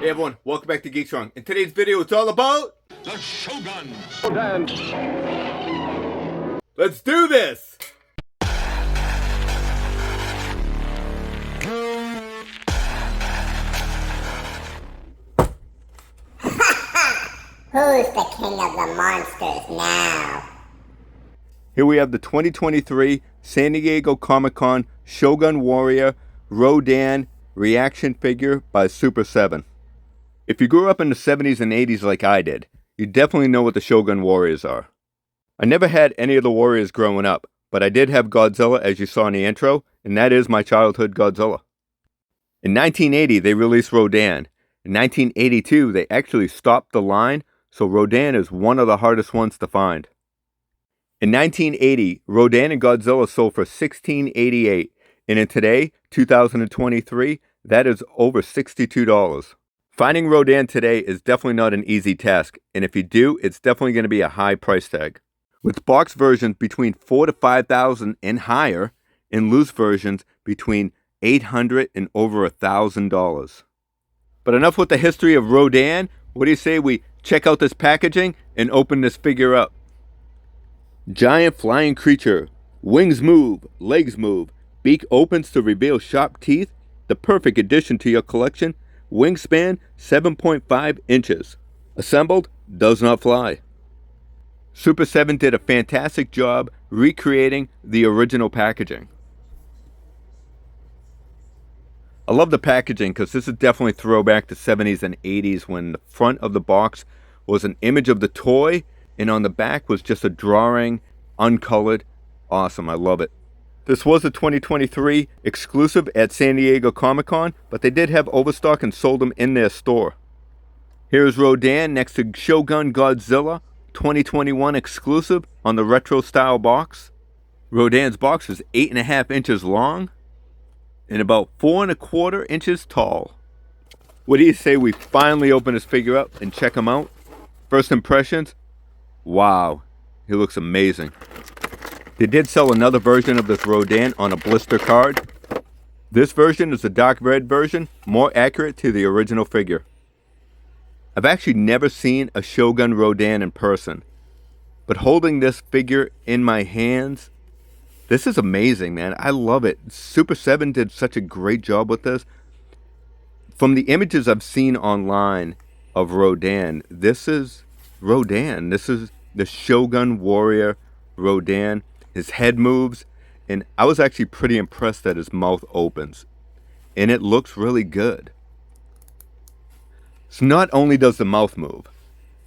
Hey everyone, welcome back to Geek Strong. In today's video, it's all about the Shogun Rodan. Let's do this! Who's the king of the monsters now? Here we have the 2023 San Diego Comic-Con Shogun Warrior Rodan reaction figure by Super 7. If you grew up in the 70s and 80s like I did, you definitely know what the Shogun Warriors are. I never had any of the Warriors growing up, but I did have Godzilla as you saw in the intro, and that is my childhood Godzilla. In 1980, they released Rodan. In 1982, they actually stopped the line, so Rodan is one of the hardest ones to find. In 1980, Rodan and Godzilla sold for $16.88, and in today, 2023, that is over $62. Finding Rodan today is definitely not an easy task, and if you do, it's definitely going to be a high price tag. With box versions between $4,000 to $5,000 and higher, and loose versions between $800 and over $1,000. But enough with the history of Rodan. What do you say we check out this packaging and open this figure up? Giant flying creature. Wings move, legs move, beak opens to reveal sharp teeth. The perfect addition to your collection. Wingspan 7.5 inches. Assembled, does not fly. Super 7 did a fantastic job recreating the original packaging. I love the packaging because this is definitely throwback to 70s and 80s when the front of the box was an image of the toy and on the back was just a drawing, uncolored. Awesome, I love it. This was a 2023 exclusive at San Diego Comic-Con, but they did have overstock and sold them in their store. Here's Rodan next to Shogun Godzilla, 2021 exclusive on the retro style box. Rodan's box is 8.5 inches long and about 4.25 inches tall. What do you say we finally open this figure up and check him out? First impressions? Wow, he looks amazing. They did sell another version of this Rodan on a blister card. This version is the dark red version, more accurate to the original figure. I've actually never seen a Shogun Rodan in person, but holding this figure in my hands, this is amazing, man. I love it. Super 7 did such a great job with this. From the images I've seen online of Rodan, this is Rodan. This is the Shogun Warrior Rodan. His head moves, and I was actually pretty impressed that his mouth opens. And it looks really good. So not only does the mouth move,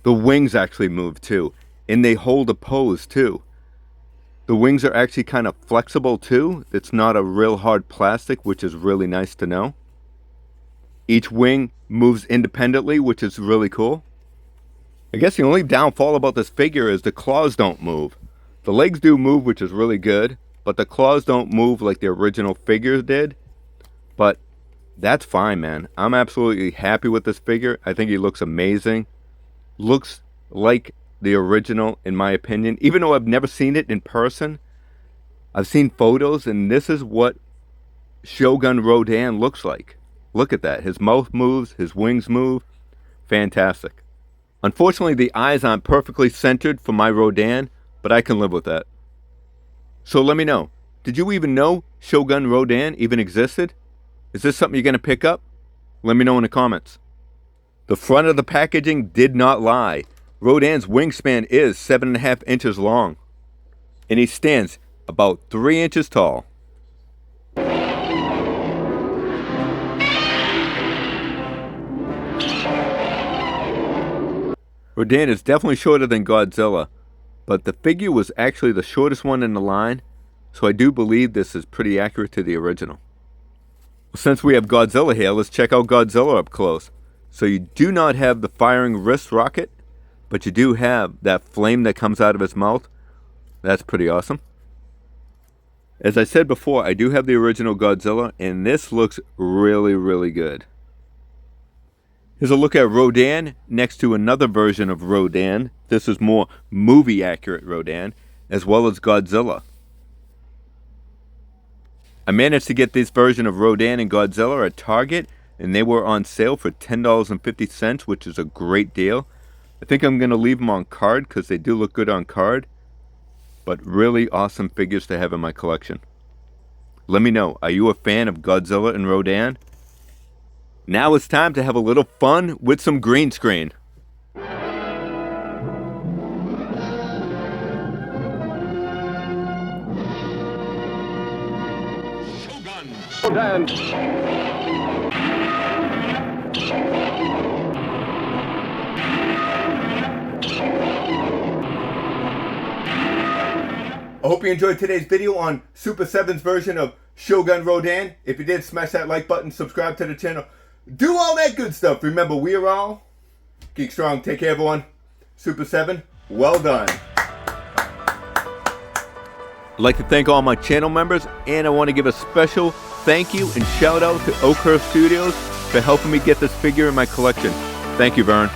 the wings actually move too. And they hold a pose too. The wings are actually kind of flexible too. It's not a real hard plastic, which is really nice to know. Each wing moves independently, which is really cool. I guess the only downfall about this figure is the claws don't move. The legs do move, which is really good, but the claws don't move like the original figure did. But that's fine, man. I'm absolutely happy with this figure. I think he looks amazing. Looks like the original, in my opinion. Even though I've never seen it in person, I've seen photos, and this is what Shogun Rodan looks like. Look at that. His mouth moves, his wings move. Fantastic. Unfortunately, the eyes aren't perfectly centered for my Rodan, but I can live with that. So let me know. Did you even know Shogun Rodan even existed? Is this something you're going to pick up? Let me know in the comments. The front of the packaging did not lie. Rodan's wingspan is 7.5 inches long. And he stands about 3 inches tall. Rodan is definitely shorter than Godzilla, but the figure was actually the shortest one in the line, so I do believe this is pretty accurate to the original. Since we have Godzilla here, let's check out Godzilla up close. So you do not have the firing wrist rocket, but you do have that flame that comes out of his mouth. That's pretty awesome. As I said before, I do have the original Godzilla, and this looks really, really good. Here's a look at Rodan next to another version of Rodan. This is more movie accurate Rodan, as well as Godzilla. I managed to get this version of Rodan and Godzilla at Target. and they were on sale for $10.50, which is a great deal. I think I'm going to leave them on card because they do look good on card, but really awesome figures to have in my collection. Let me know, are you a fan of Godzilla and Rodan? Now it's time to have a little fun with some green screen. Shogun Rodan. I hope you enjoyed today's video on Super 7's version of Shogun Rodan. If you did, smash that like button, subscribe to the channel. Do all that good stuff. Remember, we are all Geek Strong. Take care, everyone. Super 7, well done. I'd like to thank all my channel members, and I want to give a special thank you and shout out to Oakhurst Studios for helping me get this figure in my collection. Thank you, Vern.